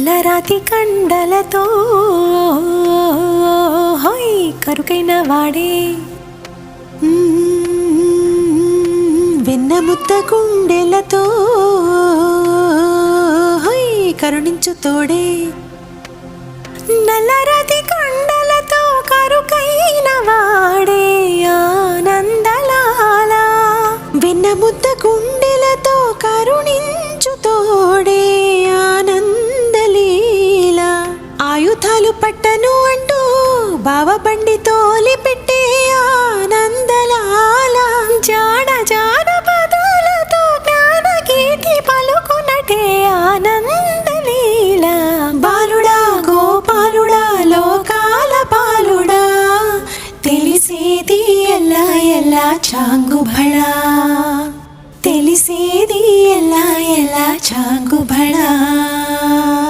నల్లరాతి కండలతో హోయ్ కరుకైన వాడే, వెన్నముద్ద గుండెలతో హోయ్ కరుణించు తోడే, నల్లరాతి కండలతో కరుకైన వాడే ఆనందలాల, వెన్నముద్ద గుండెలతో కరుణించు తోడే ఆనందలీల, ఆయుధాలు పట్టను అంటూ బావబండి తోలి పెట్టే ఆనందలాల, జాడ జాడ పదాలతో జ్ఞానగీతి పలుకునటే ఆనందలీల, బాలుడా గోపాలుడా లోకాల పాలుడా, తెలిసేది ఎలా ఎలా చాంగుబళా, తెలిసేది ఎలా ఎలా చాంగుబళా.